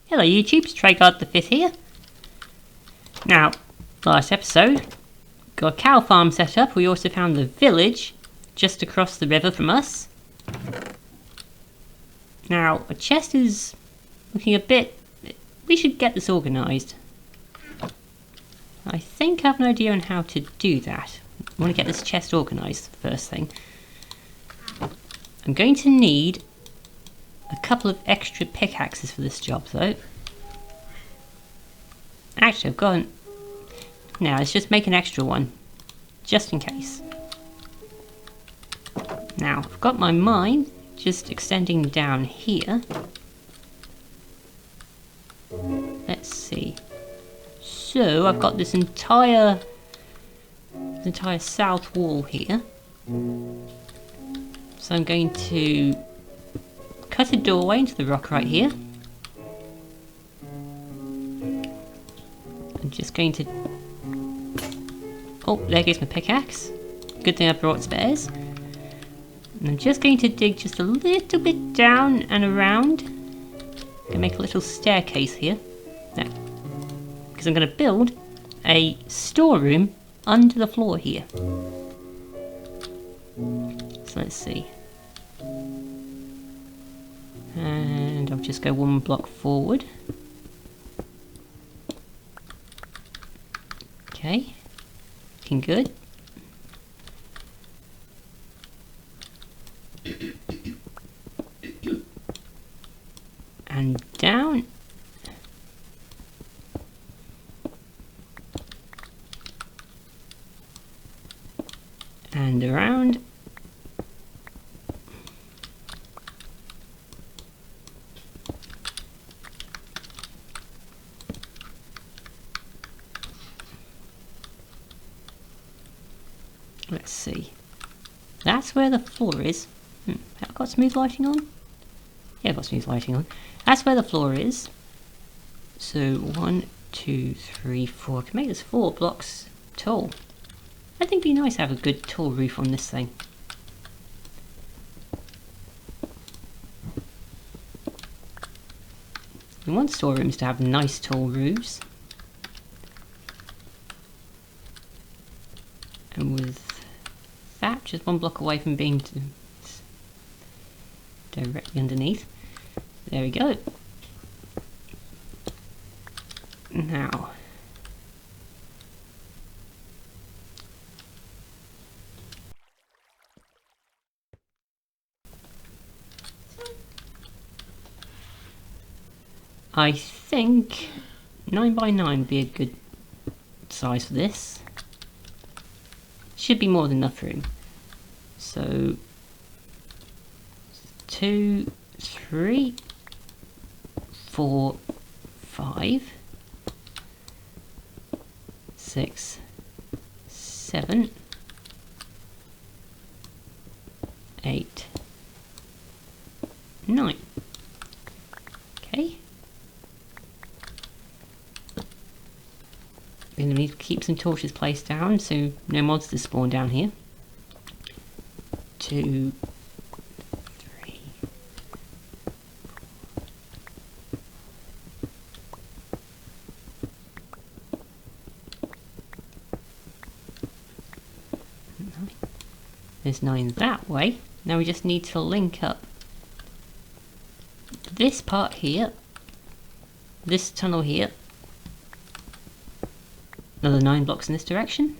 Hello YouTube, Treyguard the 5th here. Now, last episode, got a cow farm set up. We also found the village just across the river from us. Now, a chest is looking a bit... we should get this organised. I think I have an idea on how to do that. I want to get this chest organised first thing. I'm going to need a couple of extra pickaxes for this job though. Actually, I've got... now let's just make an extra one, just in case. Now, I've got my mine just extending down here. Let's see. So, I've got this entire south wall here. So I'm going to cut a doorway into the rock right here. I'm just going to... oh, there goes my pickaxe. Good thing I brought spares. And I'm just going to dig just a little bit down and around. I'm going to make a little staircase here. Now, because I'm going to build a storeroom under the floor here. So let's see. And I'll just go one block forward. Okay, looking good. And down. And around. Let's see. That's where the floor is. Have I got smooth lighting on? Yeah, I've got smooth lighting on. That's where the floor is. So 1, 2, 3, 4. I can make this 4 blocks tall. I think it'd be nice to have a good tall roof on this thing. We want storerooms to have nice tall roofs. And with that, just 1 block away from being directly underneath. There we go. Now, I think 9 by 9 would be a good size for this. Should be more than enough room. So 2, 3, 4, 5, 6, 7, 8, 9. Okay. We're going to need to keep some torches placed down so no monsters spawn down here. 2, 3. There's 9 that way. Now we just need to link up this part here, this tunnel here, another 9 blocks in this direction.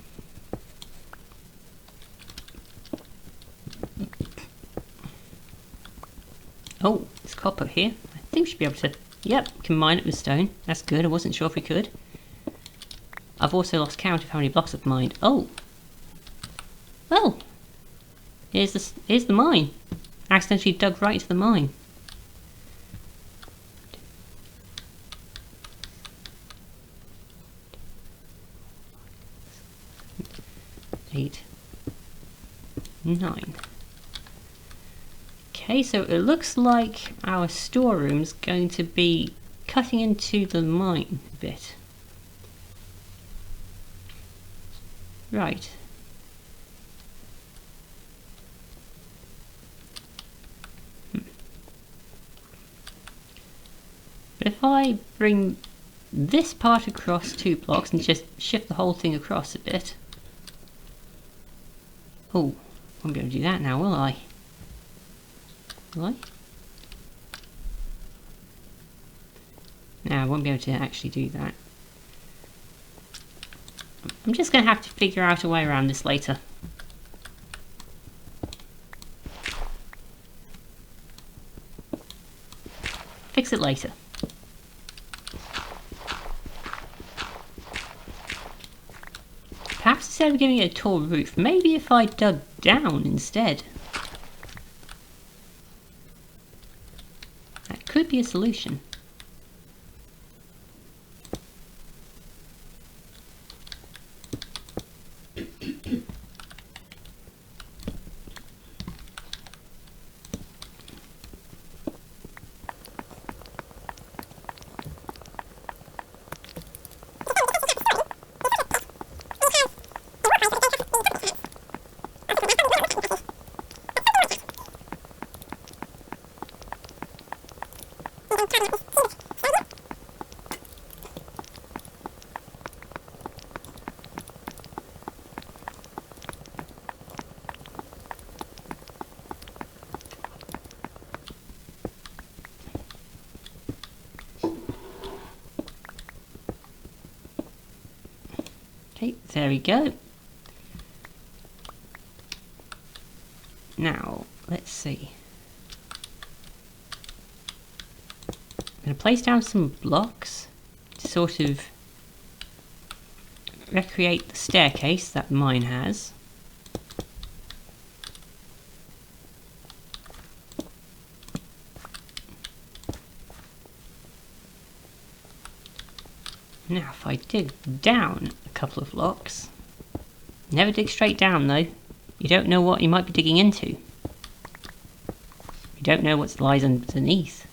Oh, it's copper here. I think we should be able to... yep, combine it with stone. That's good, I wasn't sure if we could. I've also lost count of how many blocks I've mined. Oh! Well, here's the mine. I accidentally dug right into the mine. Eight, 9. Okay, so it looks like our storeroom's going to be cutting into the mine a bit. Right. But if I bring this part across 2 blocks and just shift the whole thing across a bit. Oh, I won't be able to do that now, will I? Will I? No, I won't be able to actually do that. I'm just going to have to figure out a way around this later. Fix it later. Perhaps instead of giving it a tall roof, maybe if I dug down instead. That could be a solution. Okay, there we go. Now, let's see. I'm going to place down some blocks to sort of recreate the staircase that mine has. Now if I dig down a couple of blocks, never dig straight down though, you don't know what you might be digging into. You don't know what lies underneath.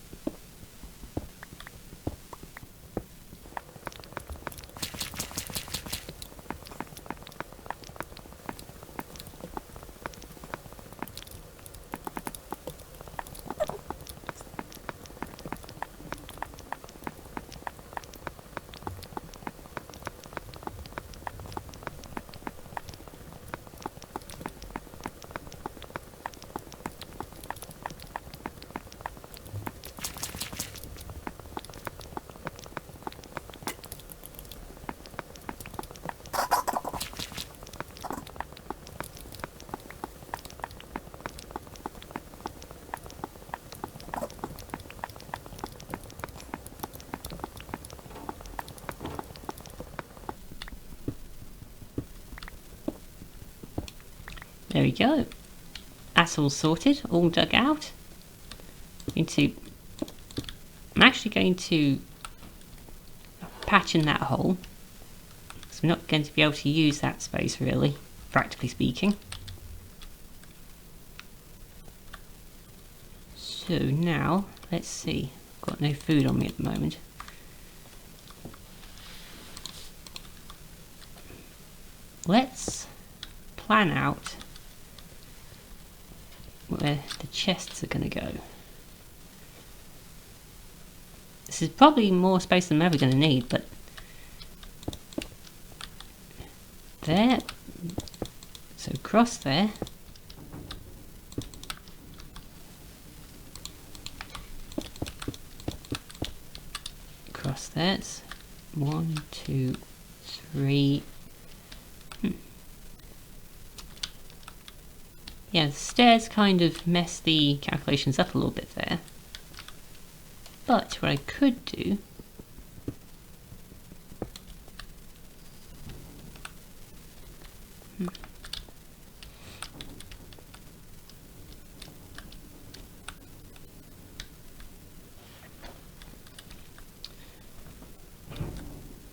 There we go. That's all sorted, all dug out. I'm actually going to patch in that hole, because we're not going to be able to use that space really, practically speaking. So now, let's see. I've got no food on me at the moment. Let's plan out where the chests are going to go. This is probably more space than I'm ever going to need, but there, so across there, across there, it's 1, 2, 3. Yeah, the stairs kind of mess the calculations up a little bit there. But what I could do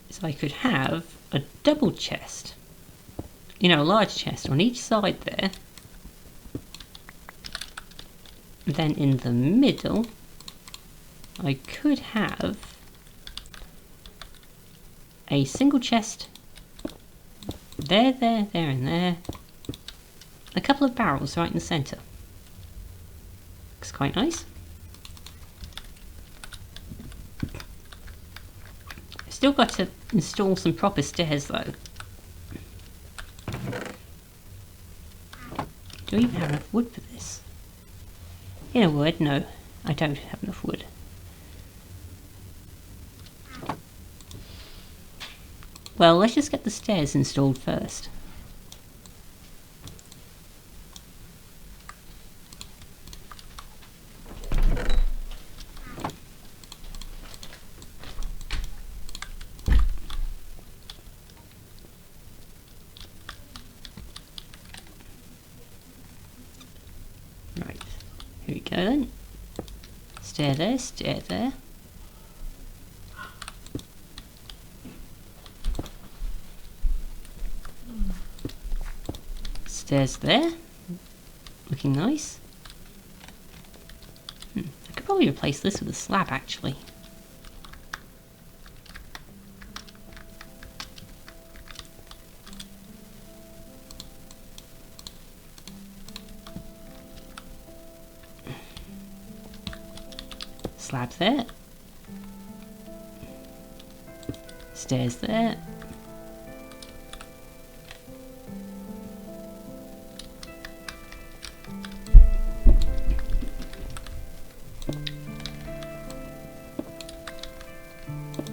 is I could have a double chest. You know, a large chest on each side there. Then in the middle, I could have a single chest there, there, there and there. A couple of barrels right in the centre. Looks quite nice. Still got to install some proper stairs though. Do I even have enough wood for this? In a word, no, I don't have enough wood. Well, let's just get the stairs installed first. Right, here we go then. Stair there, stair there. Stairs there, looking nice. I could probably replace this with a slab actually. Slab there. Stairs there.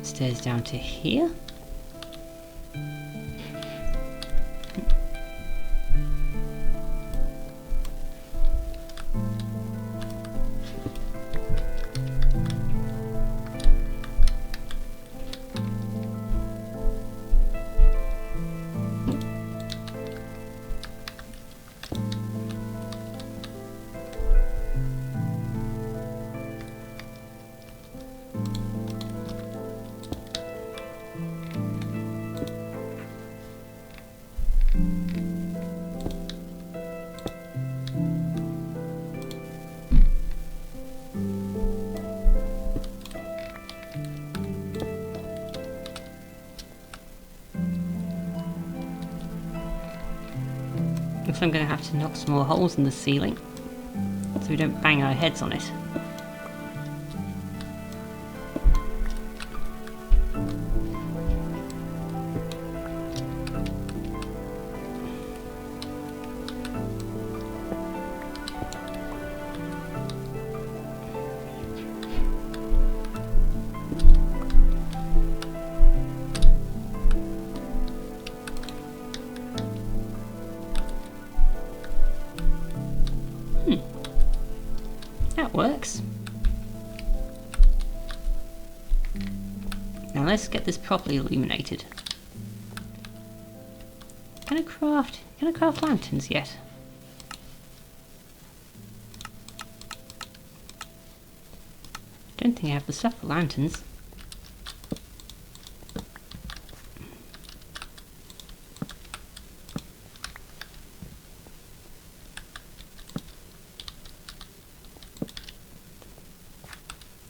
Stairs down to here. Looks like I'm going to have to knock some more holes in the ceiling so we don't bang our heads on it. That works. Now let's get this properly illuminated. Can I craft lanterns yet? Don't think I have the stuff for lanterns.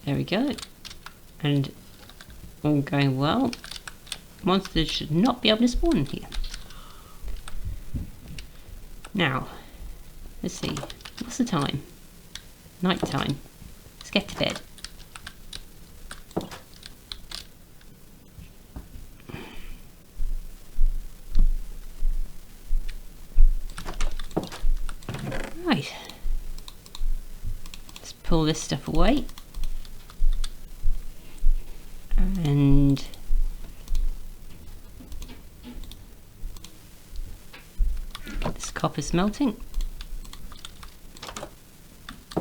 There we go. And all going well. Monsters should not be able to spawn in here. Now, let's see. What's the time? Night time. Let's get to bed. Right. Let's pull this stuff away. And get this copper smelting.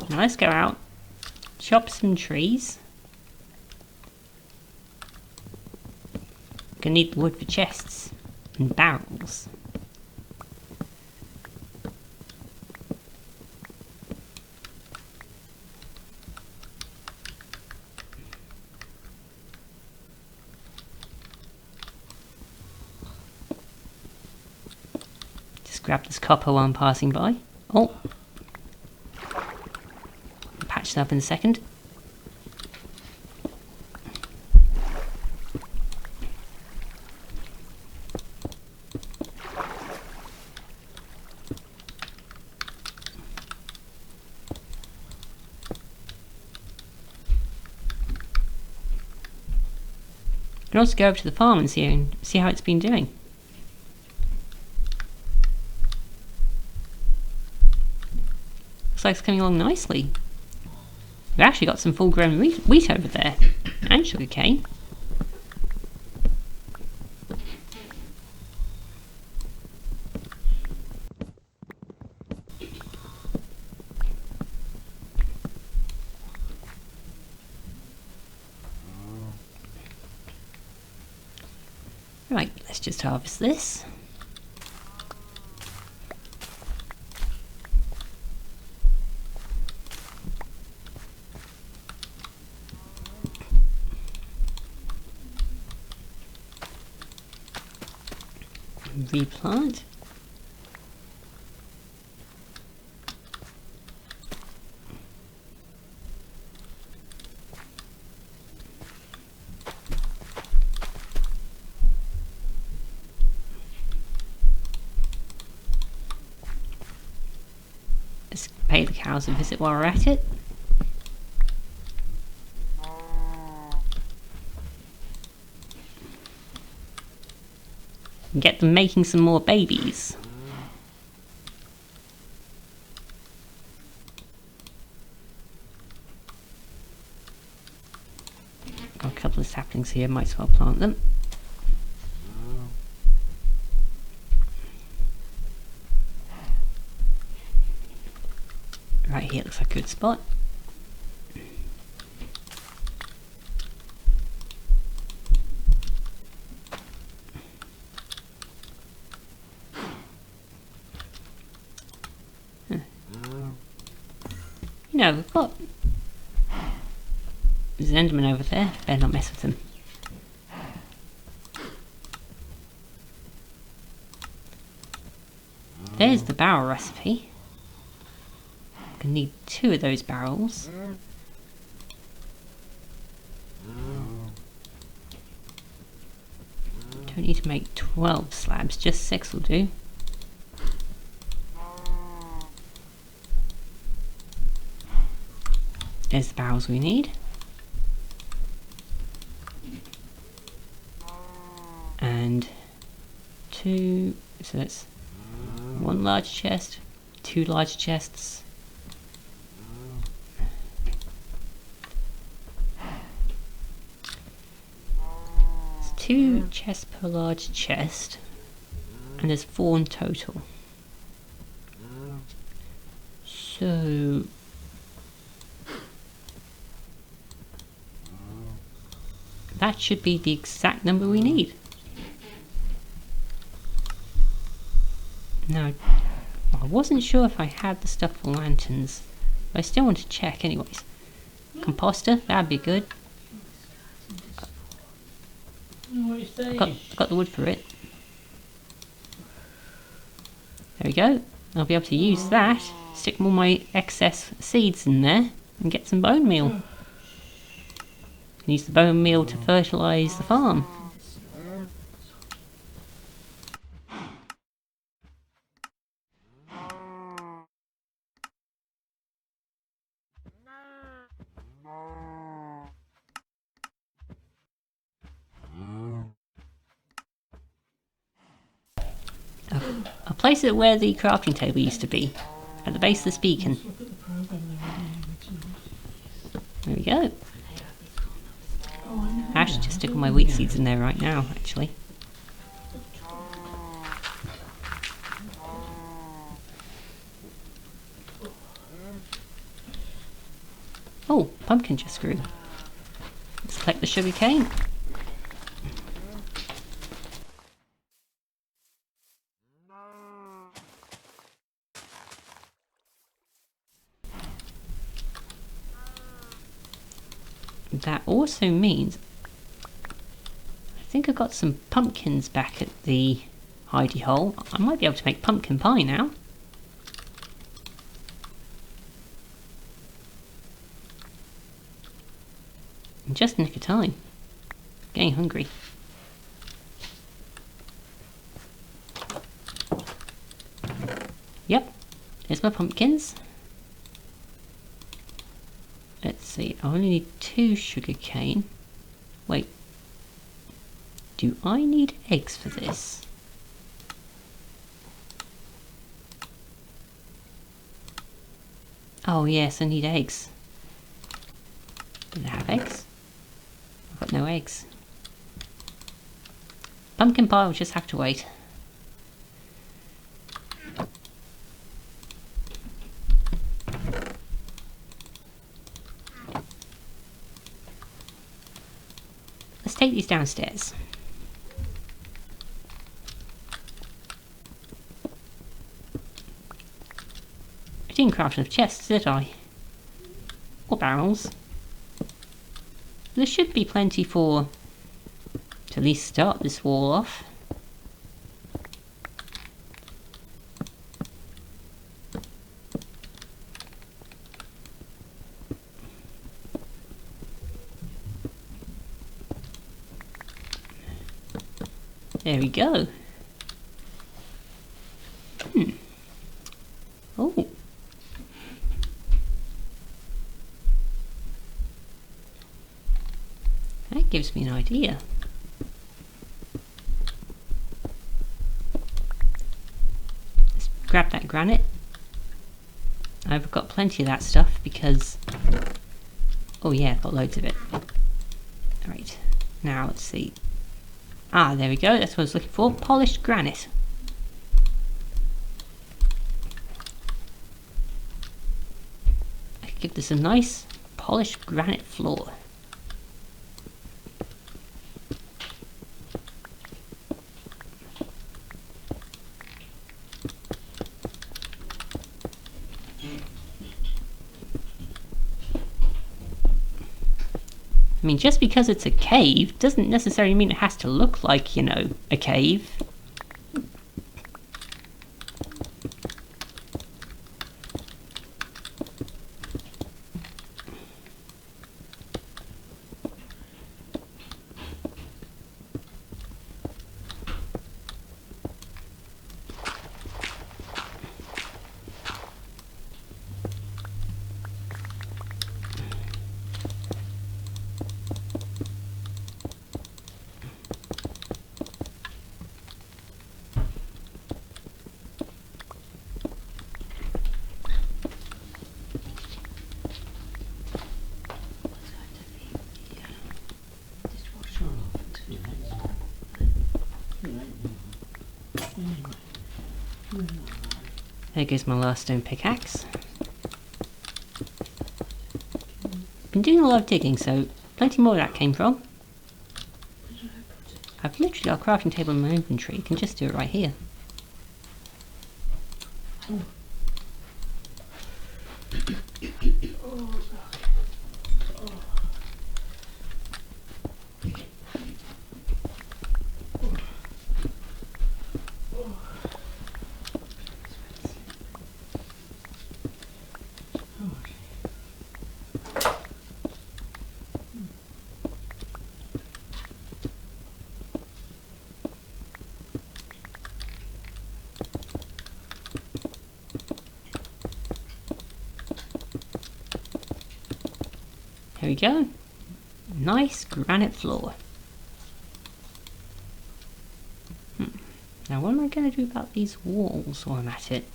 Now let's go out, chop some trees. Gonna need wood for chests and barrels. Grab this copper while I'm passing by. Oh! Patch that up in a second. can also go over to the farm and see how it's been doing. Looks like it's coming along nicely. We've actually got some full-grown wheat over there, and sugarcane. Right, let's just harvest this. Replant. Let's pay the cows a visit while we're at it. And get them making some more babies. Got a couple of saplings here, might as well plant them. Right here looks like a good spot. You know, we've got there's an Enderman over there. Better not mess with him. There's the barrel recipe. Gonna need 2 of those barrels. Don't need to make 12 slabs, just 6 will do. There's the barrels we need. And 2, so that's 1 large chest, 2 large chests. It's 2 chests per large chest, and there's 4 in total. So that should be the exact number we need. Now, I wasn't sure if I had the stuff for lanterns, but I still want to check anyways. Composter, that'd be good. Got the wood for it. There we go. I'll be able to use that, stick all my excess seeds in there, and get some bone meal. Use the bone meal to fertilise the farm. I'll place it where the crafting table used to be, at the base of this beacon. There we go. I should just stick all my wheat seeds in there right now, actually. Oh, pumpkin just grew. Let's collect the sugar cane. That also means I think I've got some pumpkins back at the hidey hole. I might be able to make pumpkin pie now. In just nick of time. Getting hungry. Yep, there's my pumpkins. Let's see, I only need 2 sugar cane. Wait. Do I need eggs for this? Oh yes, I need eggs. Do I have eggs? I've got no eggs. Pumpkin pie will just have to wait. Let's take these downstairs. I didn't craft enough chests, did I? Or barrels. There should be plenty to at least start this wall off. There we go. Oh. That gives me an idea. Let's grab that granite. I've got plenty of that stuff because... Oh yeah, I've got loads of it. Alright, now let's see. Ah, there we go, that's what I was looking for. Polished granite. I could give this a nice polished granite floor. I mean, just because it's a cave doesn't necessarily mean it has to look like, you know, a cave. There goes my last stone pickaxe. Been doing a lot of digging, so plenty more where that came from. I've literally got a crafting table in my inventory, you can just do it right here. There we go. Nice granite floor. Now what am I going to do about these walls while I'm at it?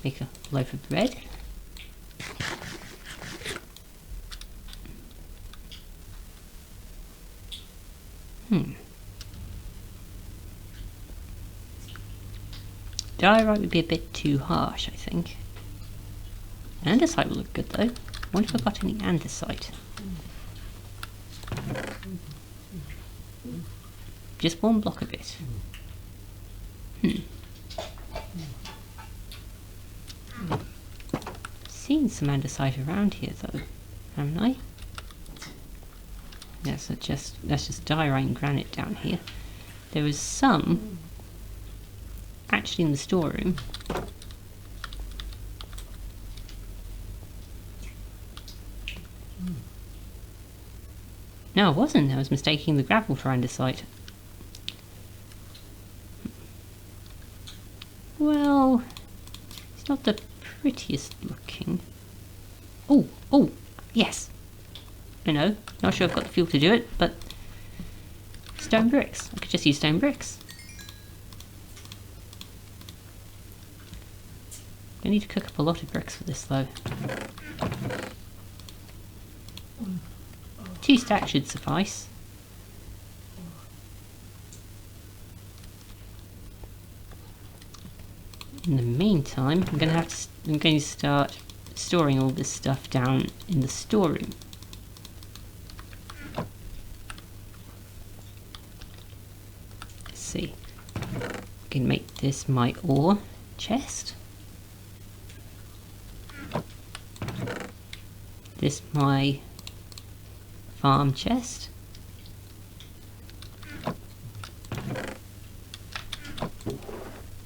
Make a loaf of bread. Diorite would be a bit too harsh, I think. Andesite would look good though. I wonder if I've got any andesite. Just one block of it. Seen some andesite around here though, haven't I? That's just diorite and granite down here. There was some actually in the storeroom. No, I wasn't. I was mistaking the gravel for andesite. Well, it's not the prettiest looking. Oh, Yes. I know, not sure I've got the fuel to do it, but stone bricks. I could just use stone bricks. I need to cook up a lot of bricks for this though. 2 stacks should suffice. In the meantime, I'm going to start storing all this stuff down in the storeroom. Let's see. I can make this my ore chest. This my farm chest.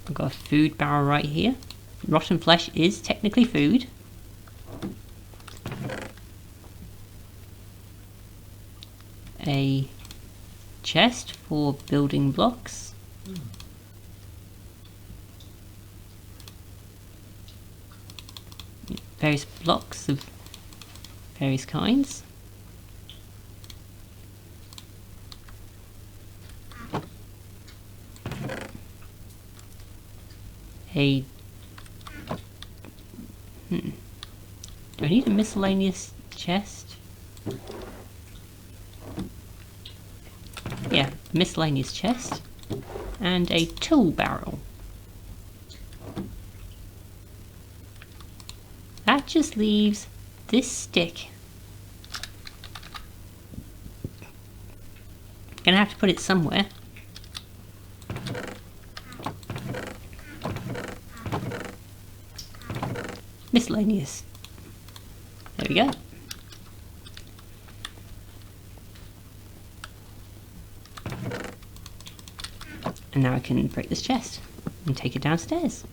I've got a food barrel right here. Rotten flesh is technically food. A chest for building blocks. Various blocks of various kinds. Do I need a miscellaneous chest? Yeah, miscellaneous chest. And a tool barrel. That just leaves this stick. Gonna have to put it somewhere. Miscellaneous. There we go. And now I can break this chest and take it downstairs.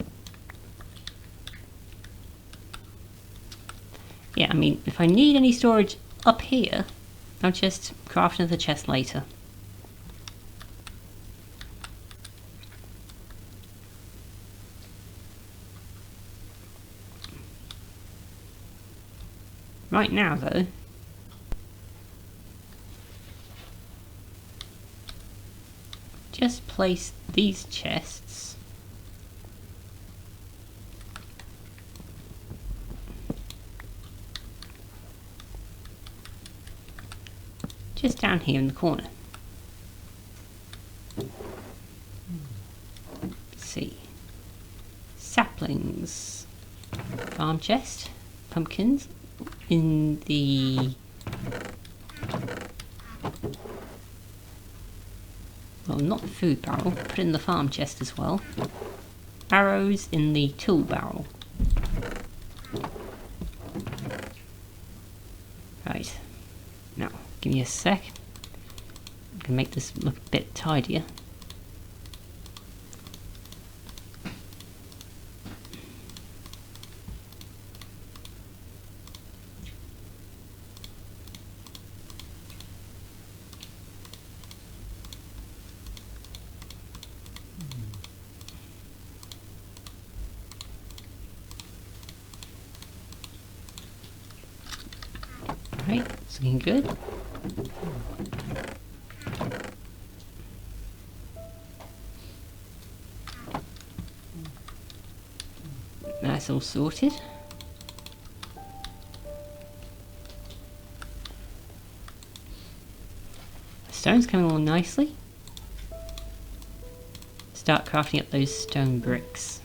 Yeah, I mean, if I need any storage up here, I'll just craft another chest later. Right now, though, just place these chests just down here in the corner. Let's see. Saplings. Farm chest. Pumpkins. In the... well, not the food barrel. Put it in the farm chest as well. Arrows in the tool barrel. Right. Now, give me a sec. I can make this look a bit tidier. Right, it's looking good. That's all sorted. The stone's coming along nicely. Start crafting up those stone bricks.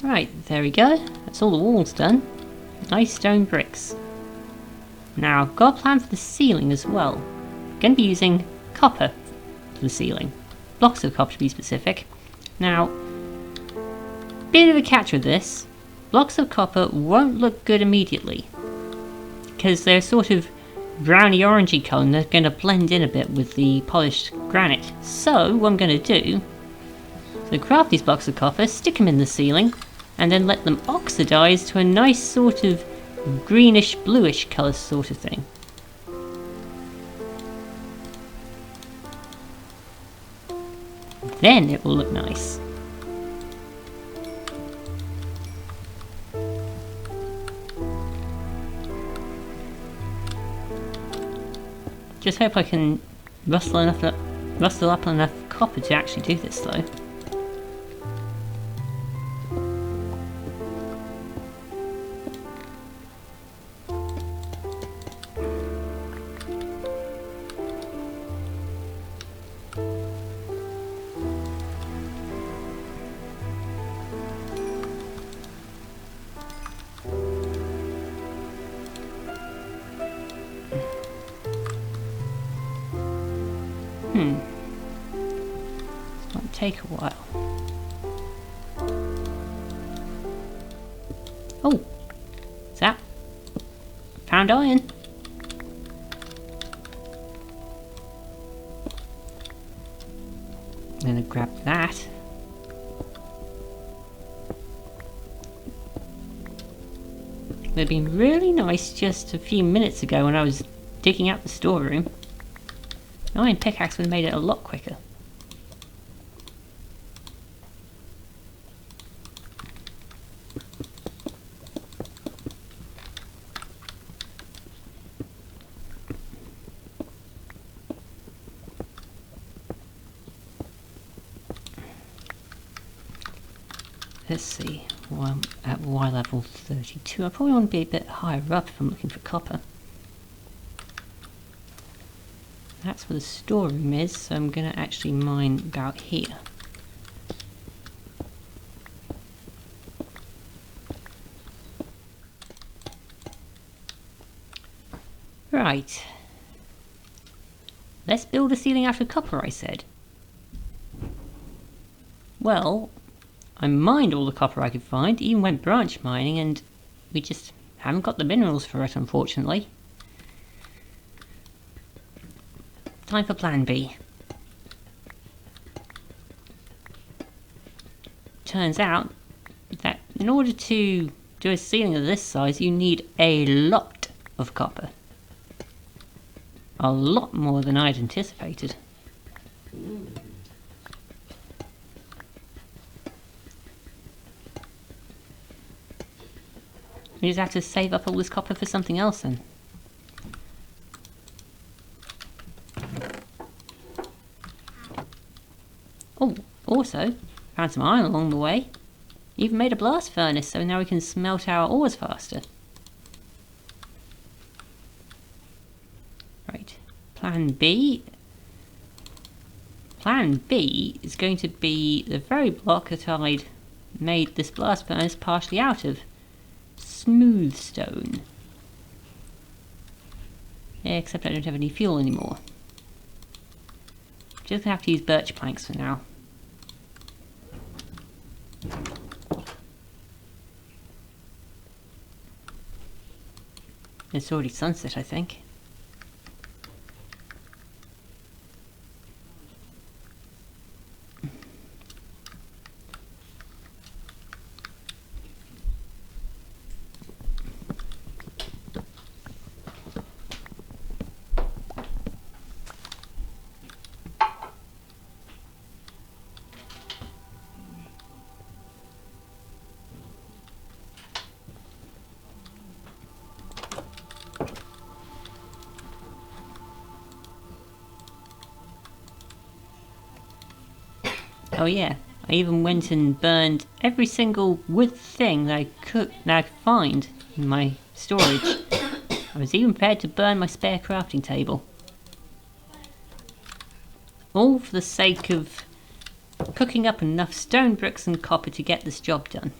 Right, there we go. That's all the walls done. Nice stone bricks. Now, I've got a plan for the ceiling as well. I'm going to be using copper for the ceiling. Blocks of copper to be specific. Now, bit of a catch with this. Blocks of copper won't look good immediately, because they're sort of browny orangey colour and they're going to blend in a bit with the polished granite. So, what I'm going to do is craft these blocks of copper, stick them in the ceiling, and then let them oxidise to a nice sort of greenish bluish colour sort of thing. Then it will look nice. Just hope I can rustle up enough copper to actually do this though. This might take a while. Oh! What's that? Found iron! I'm gonna grab that. It would have been really nice just a few minutes ago when I was digging out the storeroom. An iron pickaxe would have made it a lot quicker. Let's see, well, I'm at Y level 32. I probably want to be a bit higher up if I'm looking for copper. That's where the storeroom is, so I'm going to actually mine about here. Right. Let's build a ceiling out of copper, I said. Well, I mined all the copper I could find, even went branch mining, and we just haven't got the minerals for it, unfortunately. Time for plan B. Turns out that in order to do a ceiling of this size, you need a lot of copper. A lot more than I'd anticipated. We just have to save up all this copper for something else then. Oh, also, found some iron along the way. Even made a blast furnace, so now we can smelt our ores faster. Right, plan B. Plan B is going to be the very block that I'd made this blast furnace partially out of. Smooth stone. Except I don't have any fuel anymore. Just gonna have to use birch planks for now. It's already sunset, I think. Oh yeah, I even went and burned every single wood thing that I could find in my storage. I was even prepared to burn my spare crafting table. All for the sake of cooking up enough stone bricks and copper to get this job done.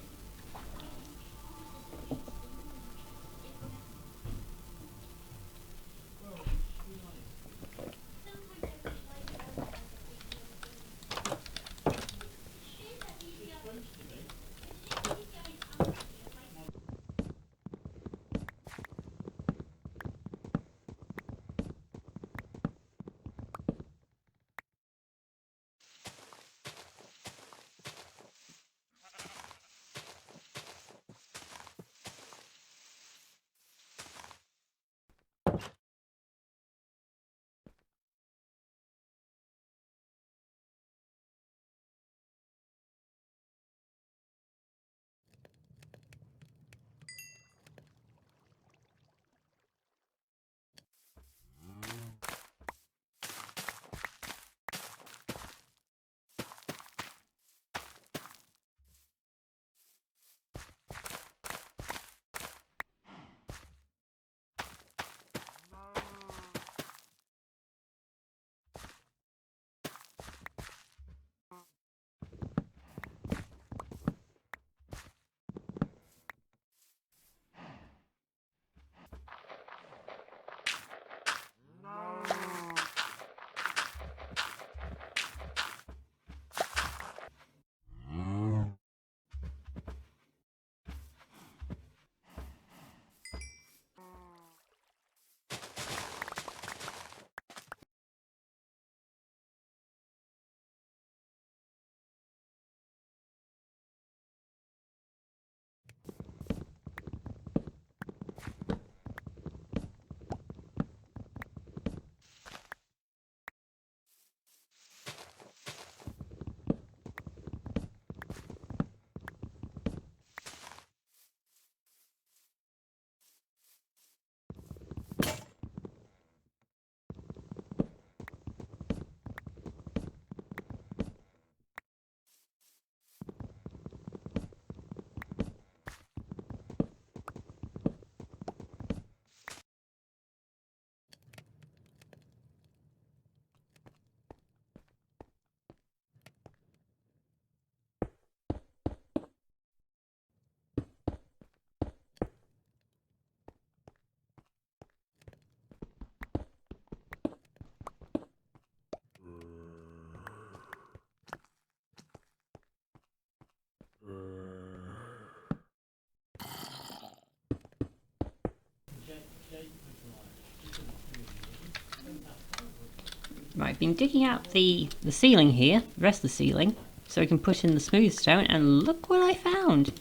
Right, been digging out the ceiling here, the rest of the ceiling, so we can put in the smooth stone, and look what I found!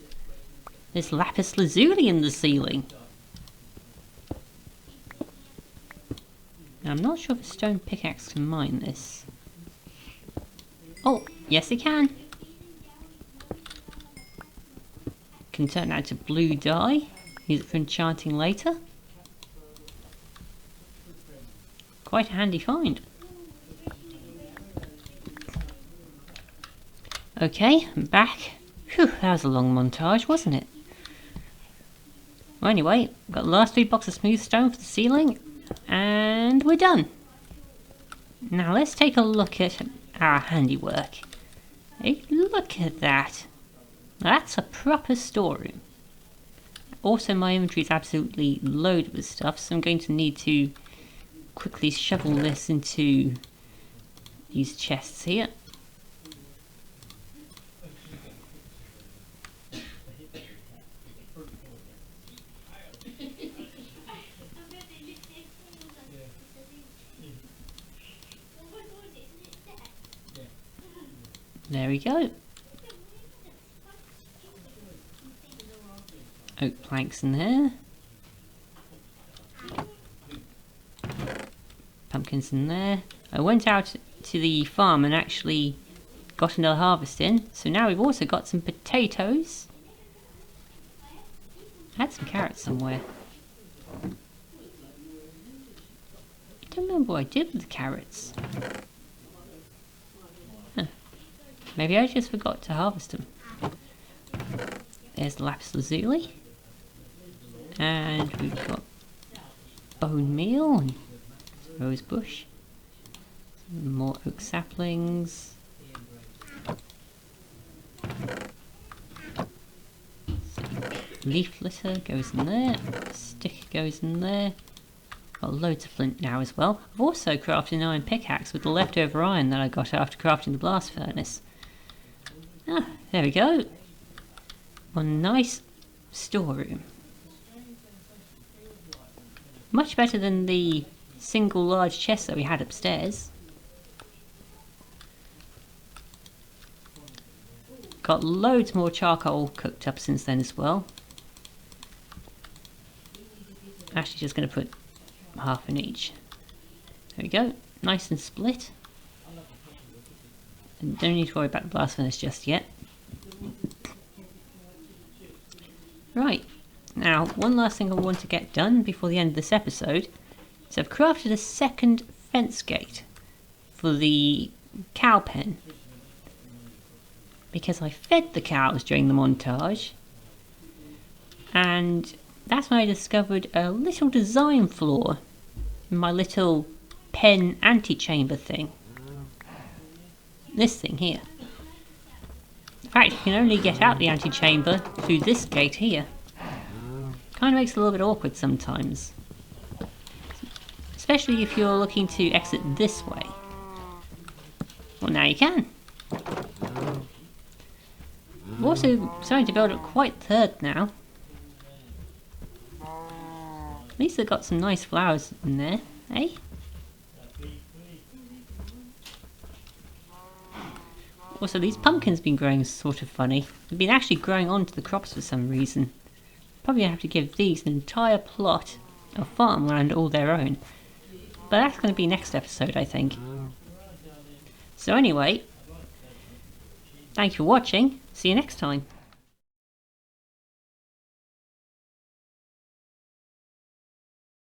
There's lapis lazuli in the ceiling. Now, I'm not sure if a stone pickaxe can mine this. Oh, yes it can! Can turn that to blue dye, use it for enchanting later. Quite a handy find. Okay, I'm back. Phew, that was a long montage, wasn't it? Well, anyway, got the last 3 blocks of smooth stone for the ceiling, and we're done. Now let's take a look at our handiwork. Hey, look at that. That's a proper storeroom. Also, my inventory is absolutely loaded with stuff, so I'm going to need to quickly shovel this into these chests here. There we go. Oak planks in there. Pumpkins in there. I went out to the farm and actually got another harvest in. So now we've also got some potatoes. I had some carrots somewhere. I don't remember what I did with the carrots. Huh. Maybe I just forgot to harvest them. There's the lapis lazuli. And we've got bone meal and rose bush. Some more oak saplings. Leaf litter goes in there. Stick goes in there. Got loads of flint now as well. I've also crafted an iron pickaxe with the leftover iron that I got after crafting the blast furnace. Ah, there we go. One nice storeroom. Much better than the single large chest that we had upstairs. Got loads more charcoal cooked up since then as well. Actually just going to put half in each. There we go, nice and split. And don't need to worry about the blast furnace just yet. Right, now one last thing I want to get done before the end of this episode is I've crafted a second fence gate for the cow pen. Because I fed the cows during the montage, and that's when I discovered a little design flaw in my little pen antechamber thing. This thing here. In fact, you can only get out the antechamber through this gate here. Kind of makes it a little bit awkward sometimes. Especially if you're looking to exit this way. Well, now you can. I'm also starting to build up quite third now. At least they've got some nice flowers in there, eh? Also, these pumpkins have been growing sort of funny. They've been actually growing onto the crops for some reason. Probably have to give these an entire plot of farmland all their own. But that's going to be next episode, I think. So anyway, thank you for watching. See you next time.